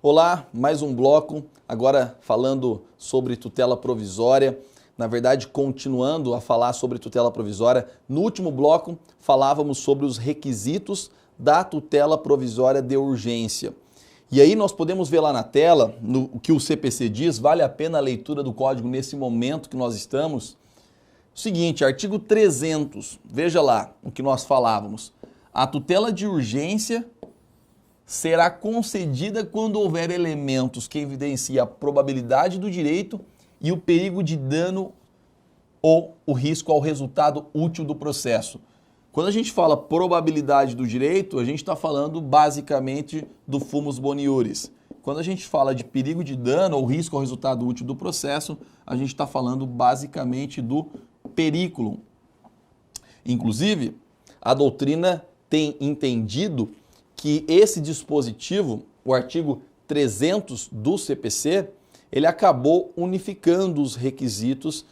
Olá, mais um bloco, agora falando sobre tutela provisória. Na verdade, continuando a falar sobre tutela provisória, no último bloco falávamos sobre os requisitos da tutela provisória de urgência. E aí nós podemos ver lá na tela o que o CPC diz, vale a pena a leitura do código nesse momento que nós estamos. O seguinte, artigo 300, veja lá o que nós falávamos. A tutela de urgência será concedida quando houver elementos que evidenciem a probabilidade do direito e o perigo de dano ou o risco ao resultado útil do processo. Quando a gente fala probabilidade do direito, a gente está falando basicamente do fumus boniuris. Quando a gente fala de perigo de dano ou risco ao resultado útil do processo, a gente está falando basicamente do periculum. Inclusive, a doutrina tem entendido que esse dispositivo, o artigo 300 do CPC, ele acabou unificando os requisitos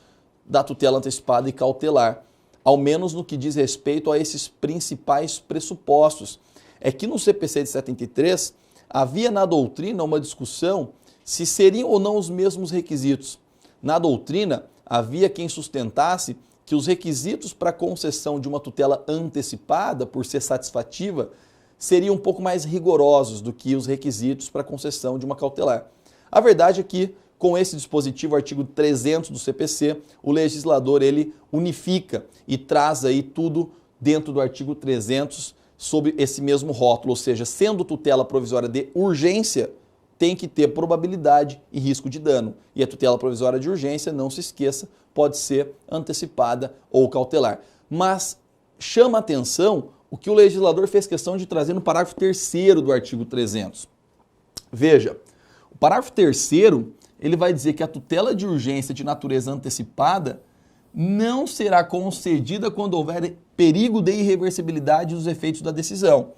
da tutela antecipada e cautelar, ao menos no que diz respeito a esses principais pressupostos. É que no CPC de 73 havia na doutrina uma discussão se seriam ou não os mesmos requisitos. Na doutrina havia quem sustentasse que os requisitos para concessão de uma tutela antecipada, por ser satisfativa, seriam um pouco mais rigorosos do que os requisitos para concessão de uma cautelar. A verdade é que, com esse dispositivo, artigo 300 do CPC, o legislador ele unifica e traz aí tudo dentro do artigo 300 sob esse mesmo rótulo, ou seja, sendo tutela provisória de urgência, tem que ter probabilidade e risco de dano. E a tutela provisória de urgência, não se esqueça, pode ser antecipada ou cautelar. Mas chama atenção o que o legislador fez questão de trazer no parágrafo 3º do artigo 300. Veja, o parágrafo 3º, ele vai dizer que a tutela de urgência de natureza antecipada não será concedida quando houver perigo de irreversibilidade dos efeitos da decisão,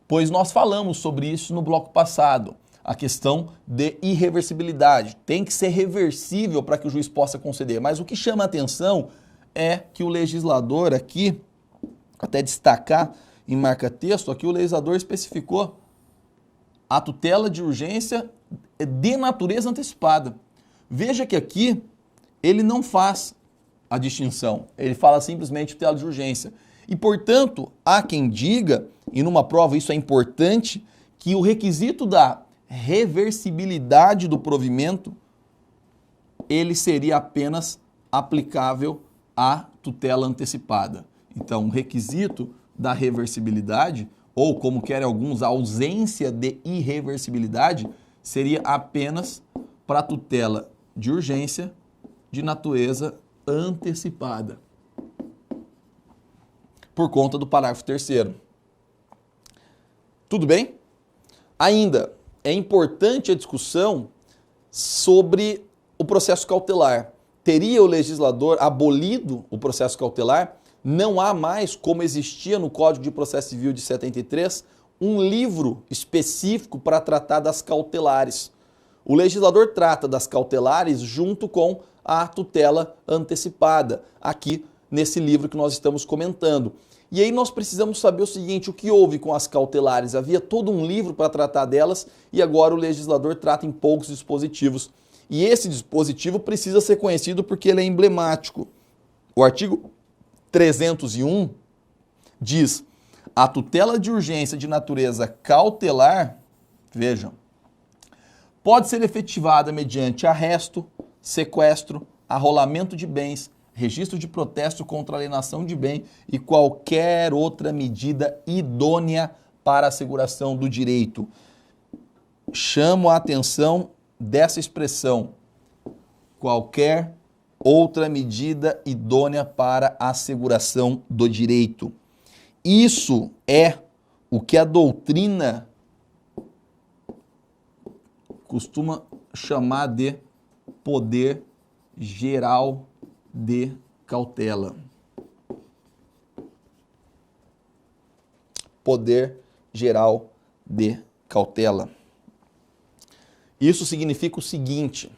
pois nós falamos sobre isso no bloco passado, a questão de irreversibilidade. Tem que ser reversível para que o juiz possa conceder, mas o que chama a atenção é que o legislador aqui, até destacar em marca-texto, aqui o legislador especificou a tutela de urgência de natureza antecipada. Veja que aqui ele não faz a distinção, ele fala simplesmente tutela de urgência. E, portanto, há quem diga, e numa prova isso é importante, que o requisito da reversibilidade do provimento, ele seria apenas aplicável à tutela antecipada. Então, o requisito da reversibilidade, ou como querem alguns, a ausência de irreversibilidade, seria apenas para a tutela de urgência de natureza antecipada, por conta do parágrafo 3º. Tudo bem? Ainda é importante a discussão sobre o processo cautelar. Teria o legislador abolido o processo cautelar? Não há mais, como existia no Código de Processo Civil de 73, um livro específico para tratar das cautelares. O legislador trata das cautelares junto com a tutela antecipada, aqui nesse livro que nós estamos comentando. E aí nós precisamos saber o seguinte, o que houve com as cautelares? Havia todo um livro para tratar delas e agora o legislador trata em poucos dispositivos. E esse dispositivo precisa ser conhecido porque ele é emblemático. O artigo 301 diz: a tutela de urgência de natureza cautelar, vejam, pode ser efetivada mediante arresto, sequestro, arrolamento de bens, registro de protesto contra alienação de bem e qualquer outra medida idônea para a asseguração do direito. Chamo a atenção dessa expressão, qualquer outra medida idônea para a asseguração do direito. Isso é o que a doutrina costuma chamar de poder geral de cautela. Poder geral de cautela. Isso significa o seguinte: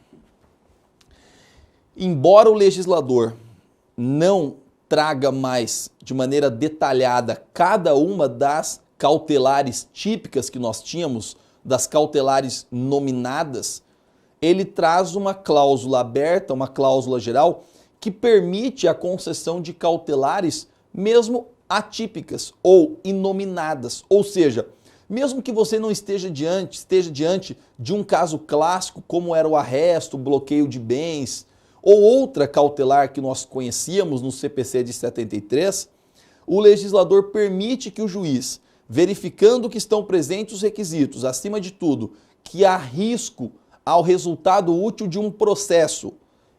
embora o legislador não traga mais de maneira detalhada cada uma das cautelares típicas que nós tínhamos das cautelares nominadas, ele traz uma cláusula aberta, uma cláusula geral, que permite a concessão de cautelares mesmo atípicas ou inominadas. Ou seja, mesmo que você não esteja diante de um caso clássico, como era o arresto, o bloqueio de bens, ou outra cautelar que nós conhecíamos no CPC de 73, o legislador permite que o juiz, verificando que estão presentes os requisitos, acima de tudo, que há risco ao resultado útil de um processo,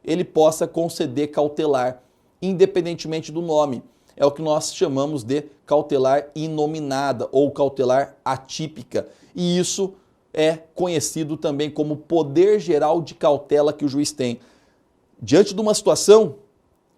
ele possa conceder cautelar, independentemente do nome. É o que nós chamamos de cautelar inominada ou cautelar atípica. E isso é conhecido também como poder geral de cautela que o juiz tem. Diante de uma situação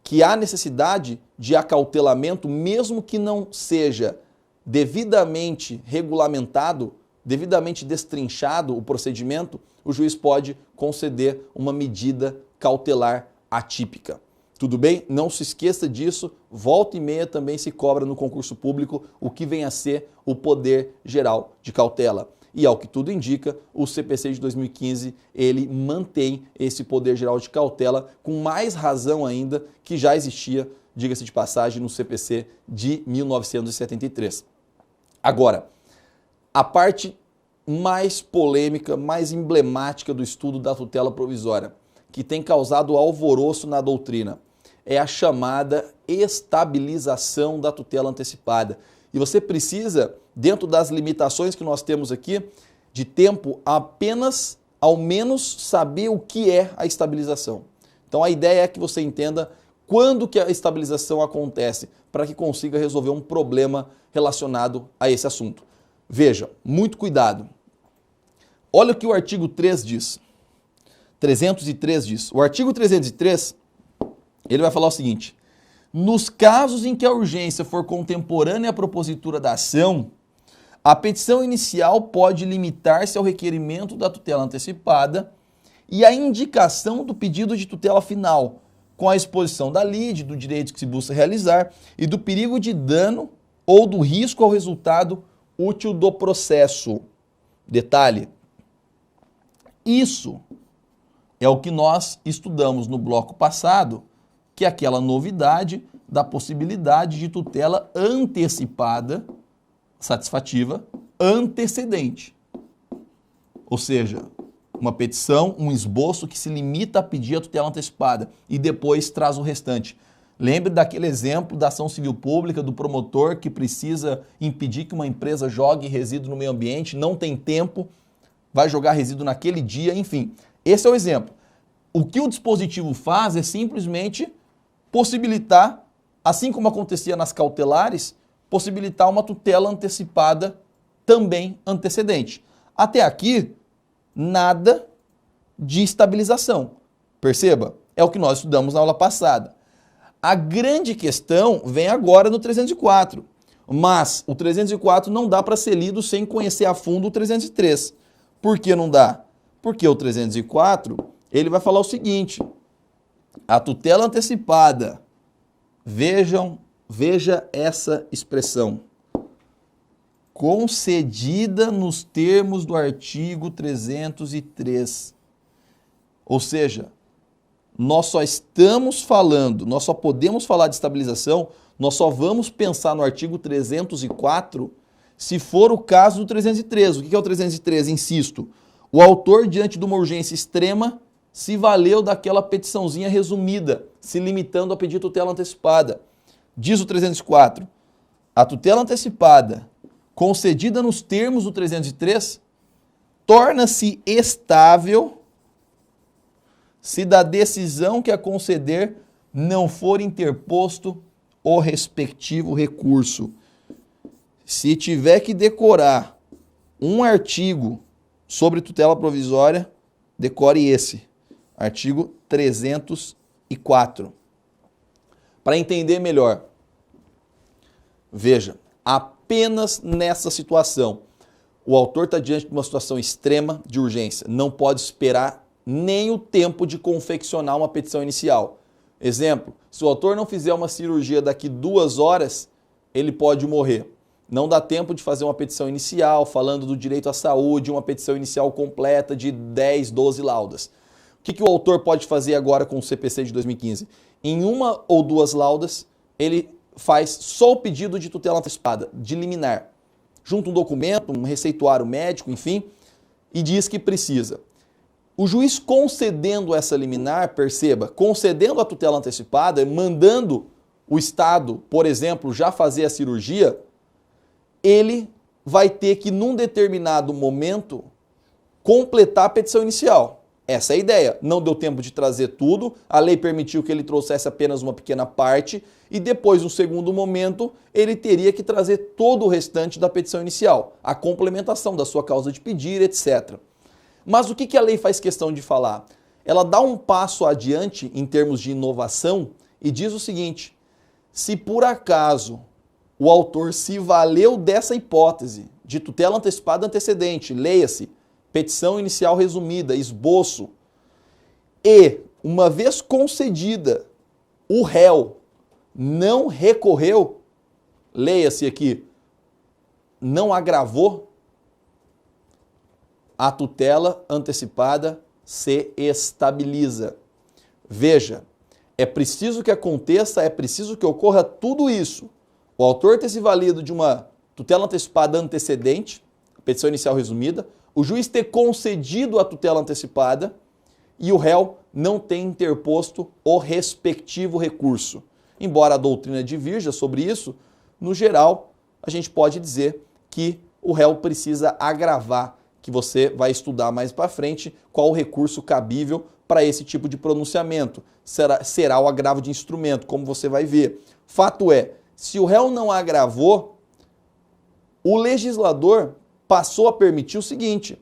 que há necessidade de acautelamento, mesmo que não seja devidamente regulamentado, devidamente destrinchado o procedimento, o juiz pode conceder uma medida cautelar atípica. Tudo bem? Não se esqueça disso. Volta e meia também se cobra no concurso público o que vem a ser o poder geral de cautela. E ao que tudo indica, o CPC de 2015, ele mantém esse poder geral de cautela com mais razão ainda que já existia, diga-se de passagem, no CPC de 1973. Agora, a parte mais polêmica, mais emblemática do estudo da tutela provisória, que tem causado alvoroço na doutrina, é a chamada estabilização da tutela antecipada. E você precisa, dentro das limitações que nós temos aqui, de tempo, apenas, ao menos, saber o que é a estabilização. Então a ideia é que você entenda quando que a estabilização acontece, para que consiga resolver um problema relacionado a esse assunto. Veja, muito cuidado. Olha o que o artigo 3 diz. 303 diz. O artigo 303, ele vai falar o seguinte: nos casos em que a urgência for contemporânea à propositura da ação, a petição inicial pode limitar-se ao requerimento da tutela antecipada e à indicação do pedido de tutela final, com a exposição da lide, do direito que se busca realizar e do perigo de dano ou do risco ao resultado útil do processo. Detalhe, isso é o que nós estudamos no bloco passado, que é aquela novidade da possibilidade de tutela antecipada, satisfativa, antecedente. Ou seja, uma petição, um esboço que se limita a pedir a tutela antecipada e depois traz o restante. Lembre daquele exemplo da ação civil pública, do promotor que precisa impedir que uma empresa jogue resíduo no meio ambiente, não tem tempo, vai jogar resíduo naquele dia, enfim. Esse é o exemplo. O que o dispositivo faz é simplesmente possibilitar, assim como acontecia nas cautelares, possibilitar uma tutela antecipada também antecedente. Até aqui, nada de estabilização. Perceba? É o que nós estudamos na aula passada. A grande questão vem agora no 304, mas o 304 não dá para ser lido sem conhecer a fundo o 303. Por que não dá? Porque o 304, ele vai falar o seguinte: a tutela antecipada, veja essa expressão, concedida nos termos do artigo 303. Ou seja, nós só podemos falar de estabilização, nós só vamos pensar no artigo 304 se for o caso do 303. O que é o 303? Insisto, o autor, diante de uma urgência extrema, se valeu daquela petiçãozinha resumida, se limitando a pedir tutela antecipada. Diz o 304, a tutela antecipada, concedida nos termos do 303, torna-se estável se da decisão que a conceder não for interposto o respectivo recurso. Se tiver que decorar um artigo sobre tutela provisória, decore esse, artigo 304. Para entender melhor, veja, apenas nessa situação, o autor está diante de uma situação extrema de urgência, não pode esperar nem o tempo de confeccionar uma petição inicial. Exemplo, se o autor não fizer uma cirurgia daqui 2 horas, ele pode morrer. Não dá tempo de fazer uma petição inicial, falando do direito à saúde, uma petição inicial completa de 10, 12 laudas. O que o autor pode fazer agora com o CPC de 2015? Em uma ou duas laudas, ele faz só o pedido de tutela antecipada, de liminar. Junta um documento, um receituário médico, enfim, e diz que precisa. O juiz concedendo essa liminar, perceba, concedendo a tutela antecipada, mandando o Estado, por exemplo, já fazer a cirurgia, ele vai ter que, num determinado momento, completar a petição inicial. Essa é a ideia. Não deu tempo de trazer tudo, a lei permitiu que ele trouxesse apenas uma pequena parte e depois, no segundo momento, ele teria que trazer todo o restante da petição inicial, a complementação da sua causa de pedir, etc. Mas o que a lei faz questão de falar? Ela dá um passo adiante em termos de inovação e diz o seguinte: se por acaso o autor se valeu dessa hipótese de tutela antecipada antecedente, leia-se, petição inicial resumida, esboço, e, uma vez concedida, o réu não recorreu, leia-se aqui, não agravou, a tutela antecipada se estabiliza. Veja, é preciso que aconteça, é preciso que ocorra tudo isso. O autor ter se valido de uma tutela antecipada antecedente, petição inicial resumida, o juiz ter concedido a tutela antecipada e o réu não ter interposto o respectivo recurso. Embora a doutrina divirja sobre isso, no geral, a gente pode dizer que o réu precisa agravar, que você vai estudar mais para frente qual o recurso cabível para esse tipo de pronunciamento. Será o agravo de instrumento, como você vai ver. Fato é, se o réu não agravou, o legislador passou a permitir o seguinte: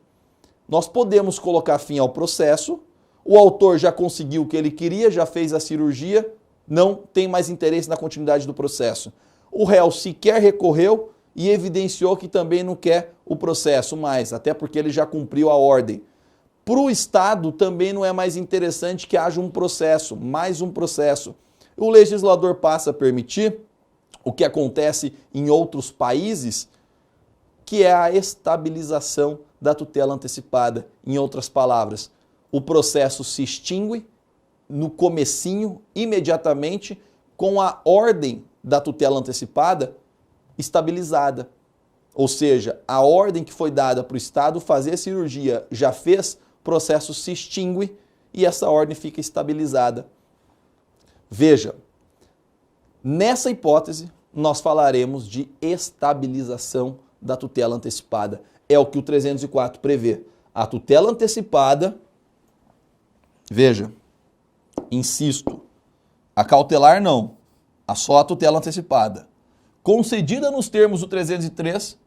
nós podemos colocar fim ao processo, o autor já conseguiu o que ele queria, já fez a cirurgia, não tem mais interesse na continuidade do processo. O réu sequer recorreu e evidenciou que também não quer o processo mais, até porque ele já cumpriu a ordem. Para o Estado também não é mais interessante que haja um processo, mais um processo. O legislador passa a permitir o que acontece em outros países, que é a estabilização da tutela antecipada. Em outras palavras, o processo se extingue no comecinho, imediatamente, com a ordem da tutela antecipada estabilizada. Ou seja, a ordem que foi dada para o Estado fazer a cirurgia já fez, o processo se extingue e essa ordem fica estabilizada. Veja, nessa hipótese, nós falaremos de estabilização da tutela antecipada. É o que o 304 prevê. A tutela antecipada, veja, insisto, a cautelar não, só a tutela antecipada. Concedida nos termos do 303,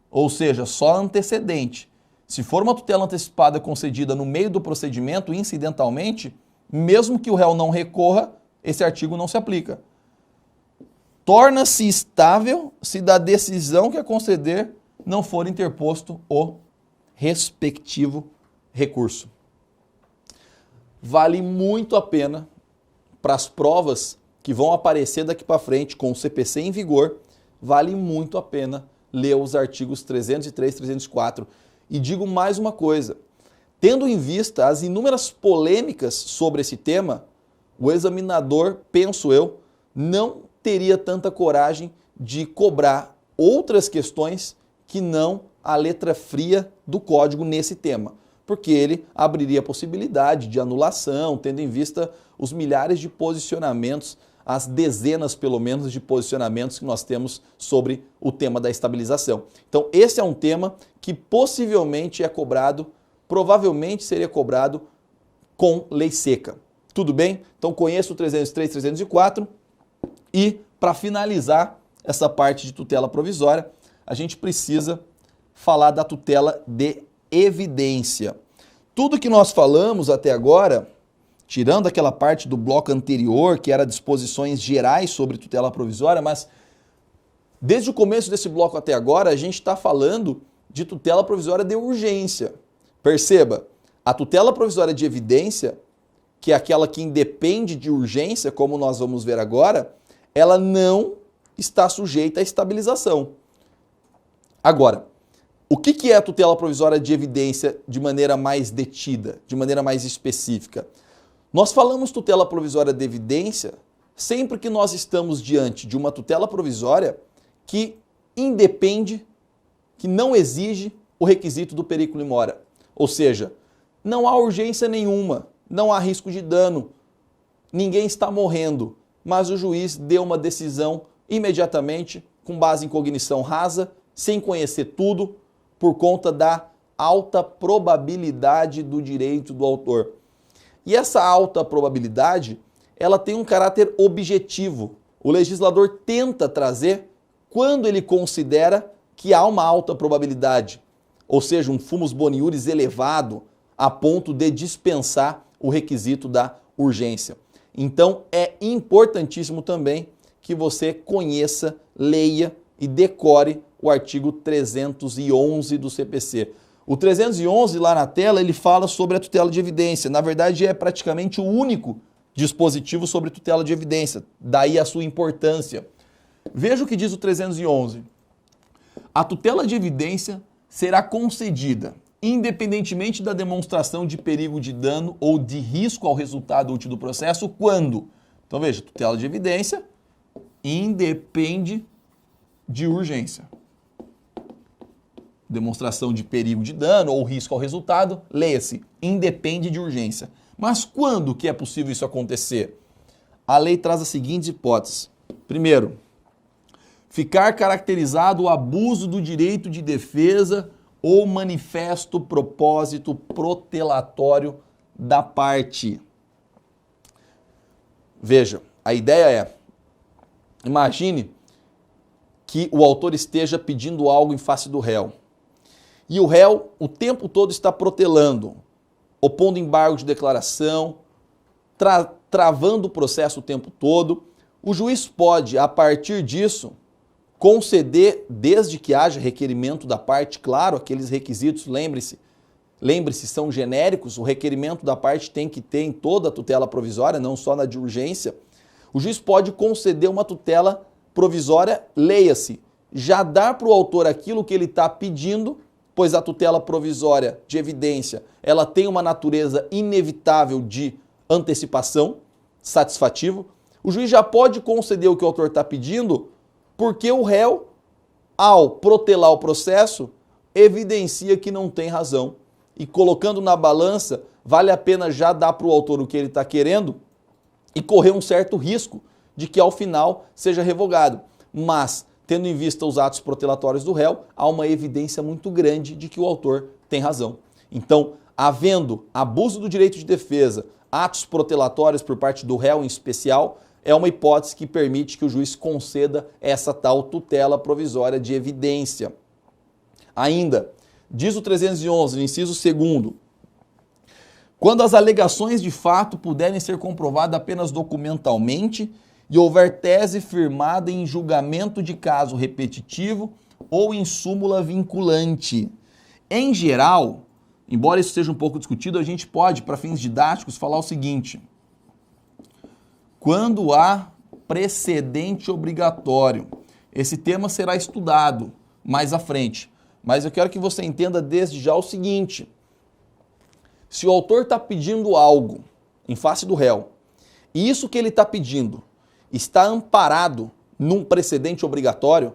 ou seja, só antecedente. Se for uma tutela antecipada concedida no meio do procedimento, incidentalmente, mesmo que o réu não recorra, esse artigo não se aplica. Torna-se estável se da decisão que a conceder não for interposto o respectivo recurso. Vale muito a pena para as provas que vão aparecer daqui para frente com o CPC em vigor, vale muito a pena ler os artigos 303 e 304. E digo mais uma coisa, tendo em vista as inúmeras polêmicas sobre esse tema, o examinador, penso eu, não teria tanta coragem de cobrar outras questões que não a letra fria do código nesse tema, porque ele abriria a possibilidade de anulação, tendo em vista os milhares de posicionamentos, as dezenas, pelo menos, de posicionamentos que nós temos sobre o tema da estabilização. Então, esse é um tema que possivelmente é cobrado, provavelmente seria cobrado com lei seca. Tudo bem? Então, conheça o 303 e 304 e, para finalizar essa parte de tutela provisória, a gente precisa falar da tutela de evidência. Tudo que nós falamos até agora, tirando aquela parte do bloco anterior, que era disposições gerais sobre tutela provisória, mas desde o começo desse bloco até agora, a gente está falando de tutela provisória de urgência. Perceba, a tutela provisória de evidência, que é aquela que independe de urgência, como nós vamos ver agora, ela não está sujeita à estabilização. Agora, o que é a tutela provisória de evidência de maneira mais detida, de maneira mais específica? Nós falamos tutela provisória de evidência sempre que nós estamos diante de uma tutela provisória que independe, que não exige o requisito do periculo in mora. Ou seja, não há urgência nenhuma, não há risco de dano, ninguém está morrendo, mas o juiz deu uma decisão imediatamente, com base em cognição rasa, sem conhecer tudo, por conta da alta probabilidade do direito do autor. E essa alta probabilidade, ela tem um caráter objetivo. O legislador tenta trazer quando ele considera que há uma alta probabilidade, ou seja, um fumus boniuris elevado a ponto de dispensar o requisito da urgência. Então, é importantíssimo também que você conheça, leia e decore o artigo 311 do CPC. O 311 lá na tela, ele fala sobre a tutela de evidência. Na verdade, é praticamente o único dispositivo sobre tutela de evidência. Daí a sua importância. Veja o que diz o 311. A tutela de evidência será concedida independentemente da demonstração de perigo de dano ou de risco ao resultado útil do processo, quando? Então veja, tutela de evidência independe de urgência. Demonstração de perigo de dano ou risco ao resultado, leia-se, independe de urgência. Mas quando que é possível isso acontecer? A lei traz as seguintes hipóteses. Primeiro, ficar caracterizado o abuso do direito de defesa ou manifesto propósito protelatório da parte. Veja, a ideia é, imagine que o autor esteja pedindo algo em face do réu. E o réu o tempo todo está protelando, opondo embargo de declaração, travando o processo o tempo todo. O juiz pode, a partir disso, conceder, desde que haja requerimento da parte, claro, aqueles requisitos, lembre-se, são genéricos, o requerimento da parte tem que ter em toda a tutela provisória, não só na de urgência. O juiz pode conceder uma tutela provisória, leia-se, já dar para o autor aquilo que ele está pedindo, pois a tutela provisória de evidência, ela tem uma natureza inevitável de antecipação, satisfativo. O juiz já pode conceder o que o autor está pedindo, porque o réu, ao protelar o processo, evidencia que não tem razão. E colocando na balança, vale a pena já dar para o autor o que ele está querendo e correr um certo risco de que ao final seja revogado. Mas, tendo em vista os atos protelatórios do réu, há uma evidência muito grande de que o autor tem razão. Então, havendo abuso do direito de defesa, atos protelatórios por parte do réu em especial, é uma hipótese que permite que o juiz conceda essa tal tutela provisória de evidência. Ainda, diz o 311, no inciso 2º, quando as alegações de fato puderem ser comprovadas apenas documentalmente e houver tese firmada em julgamento de caso repetitivo ou em súmula vinculante. Em geral, embora isso seja um pouco discutido, a gente pode, para fins didáticos, falar o seguinte: quando há precedente obrigatório, esse tema será estudado mais à frente, mas eu quero que você entenda desde já o seguinte: se o autor está pedindo algo em face do réu, e isso que ele está pedindo está amparado num precedente obrigatório,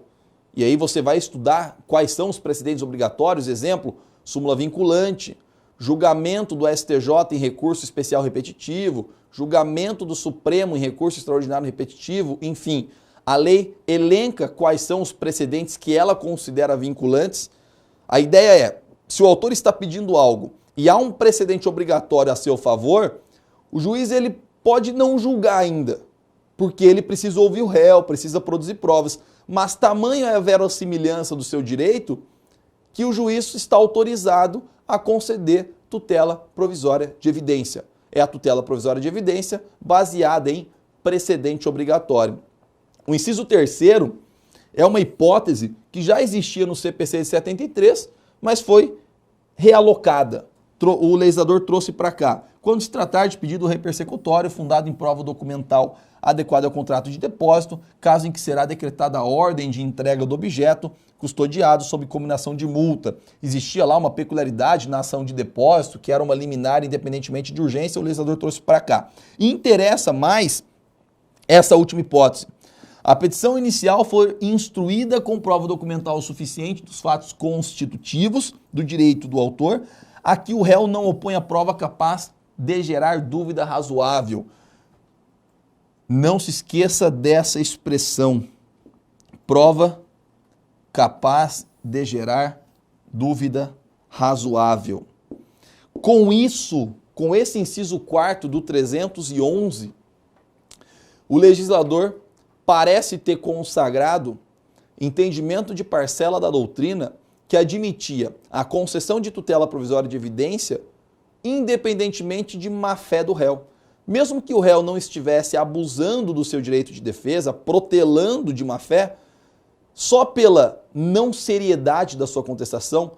e aí você vai estudar quais são os precedentes obrigatórios, exemplo, súmula vinculante, julgamento do STJ em recurso especial repetitivo, julgamento do Supremo em recurso extraordinário repetitivo, enfim, a lei elenca quais são os precedentes que ela considera vinculantes. A ideia é, se o autor está pedindo algo e há um precedente obrigatório a seu favor, o juiz ele pode não julgar ainda, porque ele precisa ouvir o réu, precisa produzir provas, mas tamanha é a verossimilhança do seu direito que o juiz está autorizado a conceder tutela provisória de evidência. É a tutela provisória de evidência baseada em precedente obrigatório. O inciso 3º é uma hipótese que já existia no CPC de 73, mas foi realocada. O legislador trouxe para cá. quando se tratar de pedido repersecutório fundado em prova documental adequada ao contrato de depósito, caso em que será decretada a ordem de entrega do objeto custodiado sob cominação de multa. Existia lá uma peculiaridade na ação de depósito, que era uma liminar independentemente de urgência, o legislador trouxe para cá. E interessa mais essa última hipótese. A petição inicial foi instruída com prova documental suficiente dos fatos constitutivos do direito do autor, a que o réu não opõe a prova capaz de gerar dúvida razoável. Não se esqueça dessa expressão, prova capaz de gerar dúvida razoável. Com isso, com esse inciso 4º do 311, o legislador parece ter consagrado entendimento de parcela da doutrina que admitia a concessão de tutela provisória de evidência independentemente de má-fé do réu. Mesmo que o réu não estivesse abusando do seu direito de defesa, protelando de má-fé, só pela não seriedade da sua contestação,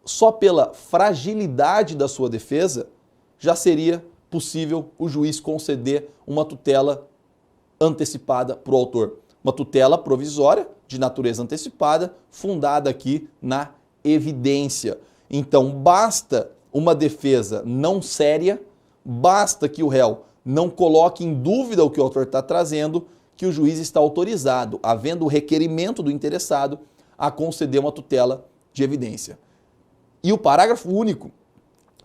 só pela fragilidade da sua defesa, já seria possível o juiz conceder uma tutela antecipada para o autor. Uma tutela provisória, de natureza antecipada, fundada aqui na evidência. Então, basta uma defesa não séria, basta que o réu não coloque em dúvida o que o autor está trazendo, que o juiz está autorizado, havendo o requerimento do interessado, a conceder uma tutela de evidência. E o parágrafo único,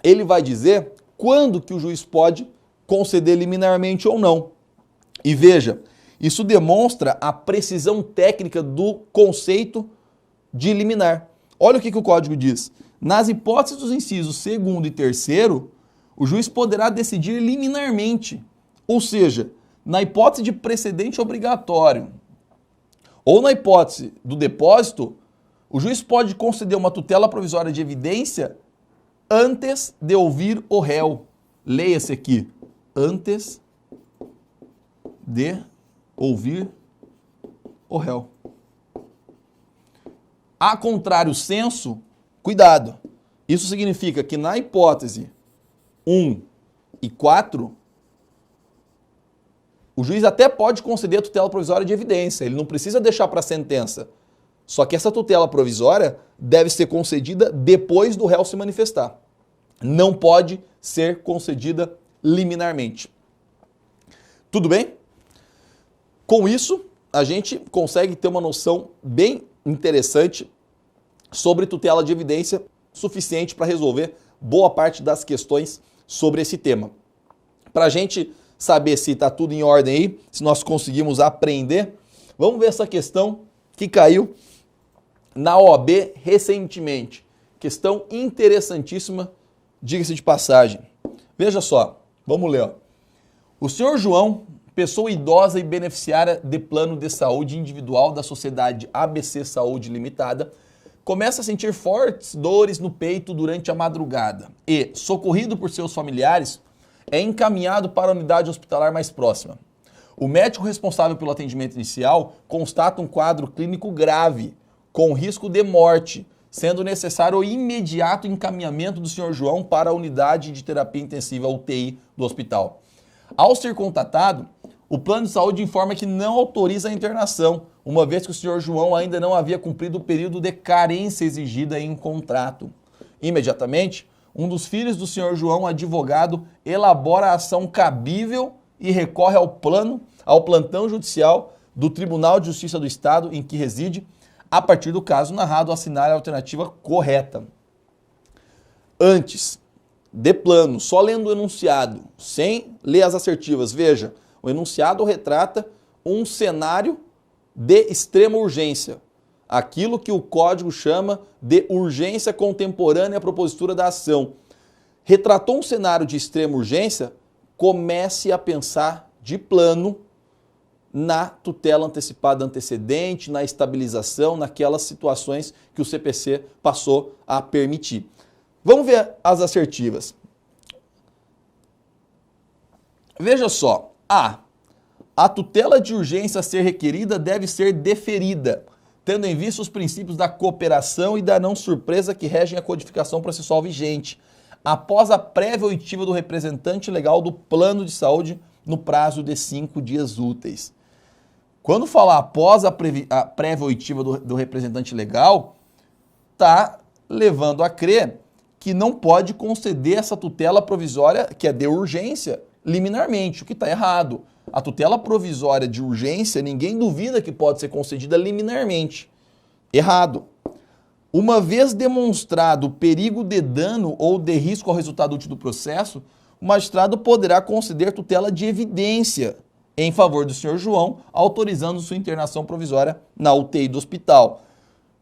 ele vai dizer quando que o juiz pode conceder liminarmente ou não. E veja, isso demonstra a precisão técnica do conceito de liminar. Olha o que o Código diz. Nas hipóteses dos incisos 2º e 3º, o juiz poderá decidir liminarmente, ou seja, na hipótese de precedente obrigatório ou na hipótese do depósito, o juiz pode conceder uma tutela provisória de evidência antes de ouvir o réu. Leia-se aqui, antes de ouvir o réu. A contrário senso, cuidado. Isso significa que na hipótese 1 e 4, o juiz até pode conceder a tutela provisória de evidência, ele não precisa deixar para a sentença. Só que essa tutela provisória deve ser concedida depois do réu se manifestar. Não pode ser concedida liminarmente. Tudo bem? Com isso, a gente consegue ter uma noção bem interessante sobre tutela de evidência, suficiente para resolver boa parte das questões sobre esse tema. Para a gente saber se está tudo em ordem aí, se nós conseguimos aprender, vamos ver essa questão que caiu na OAB recentemente. Questão interessantíssima, diga-se de passagem. Veja só, vamos ler. Ó. O senhor João, pessoa idosa e beneficiária de plano de saúde individual da sociedade ABC Saúde Limitada, começa a sentir fortes dores no peito durante a madrugada e, socorrido por seus familiares, é encaminhado para a unidade hospitalar mais próxima. O médico responsável pelo atendimento inicial constata um quadro clínico grave, com risco de morte, sendo necessário o imediato encaminhamento do senhor João para a unidade de terapia intensiva UTI do hospital. Ao ser contatado, o plano de saúde informa que não autoriza a internação, uma vez que o senhor João ainda não havia cumprido o período de carência exigida em um contrato. Imediatamente, um dos filhos do senhor João, advogado, elabora a ação cabível e recorre ao plantão judicial do Tribunal de Justiça do Estado em que reside, a partir do caso narrado, assinar a alternativa correta. Antes de plano, só lendo o enunciado, sem ler as assertivas, veja, o enunciado retrata um cenário de extrema urgência, aquilo que o Código chama de urgência contemporânea à propositura da ação. Retratou um cenário de extrema urgência, comece a pensar de plano na tutela antecipada antecedente, na estabilização, naquelas situações que o CPC passou a permitir. Vamos ver as assertivas. Veja só. A tutela de urgência a ser requerida deve ser deferida, tendo em vista os princípios da cooperação e da não surpresa que regem a codificação processual vigente, após a prévia oitiva do representante legal do plano de saúde no prazo de 5 dias úteis. Quando falar após a prévia oitiva do representante legal, está levando a crer que não pode conceder essa tutela provisória, que é de urgência, liminarmente, o que está errado. A tutela provisória de urgência, ninguém duvida que pode ser concedida liminarmente. Errado. Uma vez demonstrado o perigo de dano ou de risco ao resultado útil do processo, o magistrado poderá conceder tutela de evidência em favor do senhor João, autorizando sua internação provisória na UTI do hospital.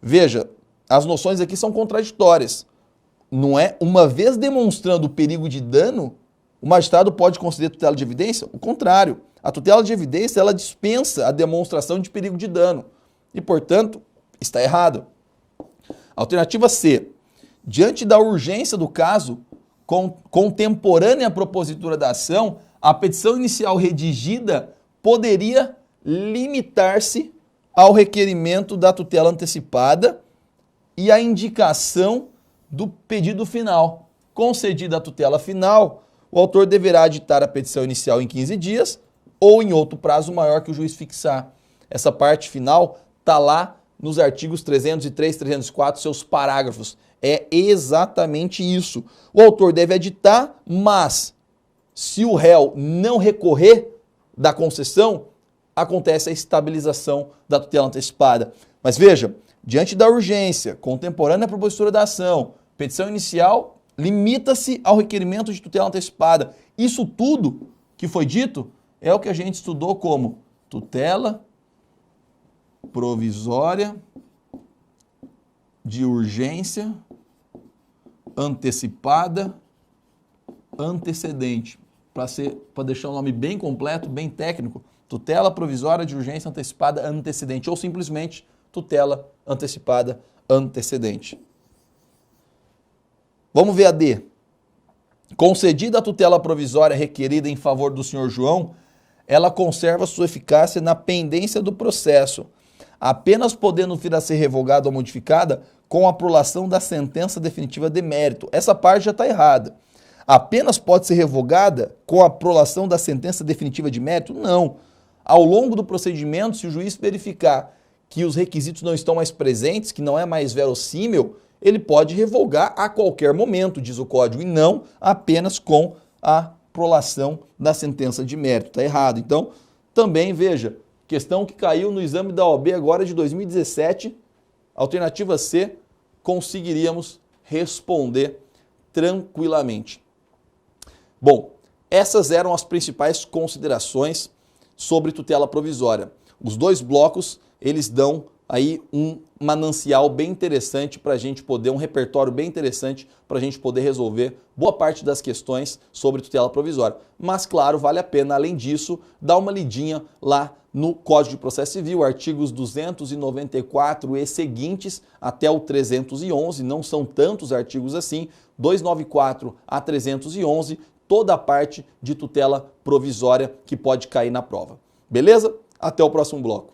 Veja, as noções aqui são contraditórias. Não é uma vez demonstrando o perigo de dano, o magistrado pode conceder tutela de evidência? O contrário. A tutela de evidência, ela dispensa a demonstração de perigo de dano e, portanto, está errado. Alternativa C. Diante da urgência do caso, contemporânea à propositura da ação, a petição inicial redigida poderia limitar-se ao requerimento da tutela antecipada e à indicação do pedido final. Concedida a tutela final, o autor deverá editar a petição inicial em 15 dias ou em outro prazo maior que o juiz fixar. Essa parte final está lá nos artigos 303 e 304, seus parágrafos. É exatamente isso. O autor deve editar, mas se o réu não recorrer da concessão, acontece a estabilização da tutela antecipada. Mas veja, diante da urgência, contemporânea à propositura da ação, petição inicial limita-se ao requerimento de tutela antecipada. Isso tudo que foi dito é o que a gente estudou como tutela provisória de urgência antecipada antecedente. Para deixar o nome bem completo, bem técnico, tutela provisória de urgência antecipada antecedente, ou simplesmente tutela antecipada antecedente. Vamos ver a D. Concedida a tutela provisória requerida em favor do senhor João, ela conserva sua eficácia na pendência do processo, apenas podendo vir a ser revogada ou modificada com a prolação da sentença definitiva de mérito. Essa parte já está errada. Apenas pode ser revogada com a prolação da sentença definitiva de mérito? Não. Ao longo do procedimento, se o juiz verificar que os requisitos não estão mais presentes, que não é mais verossímil, ele pode revogar a qualquer momento, diz o Código, e não apenas com a prolação da sentença de mérito. Está errado. Então, também, veja, questão que caiu no exame da OAB agora de 2017, alternativa C, conseguiríamos responder tranquilamente. Bom, essas eram as principais considerações sobre tutela provisória. Os dois blocos, eles dão aí um manancial bem interessante para a gente poder, um repertório bem interessante para a gente poder resolver boa parte das questões sobre tutela provisória. Mas, claro, vale a pena, além disso, dar uma lidinha lá no Código de Processo Civil, artigos 294 e seguintes até o 311, não são tantos artigos assim, 294 a 311, toda a parte de tutela provisória que pode cair na prova. Beleza? Até o próximo bloco.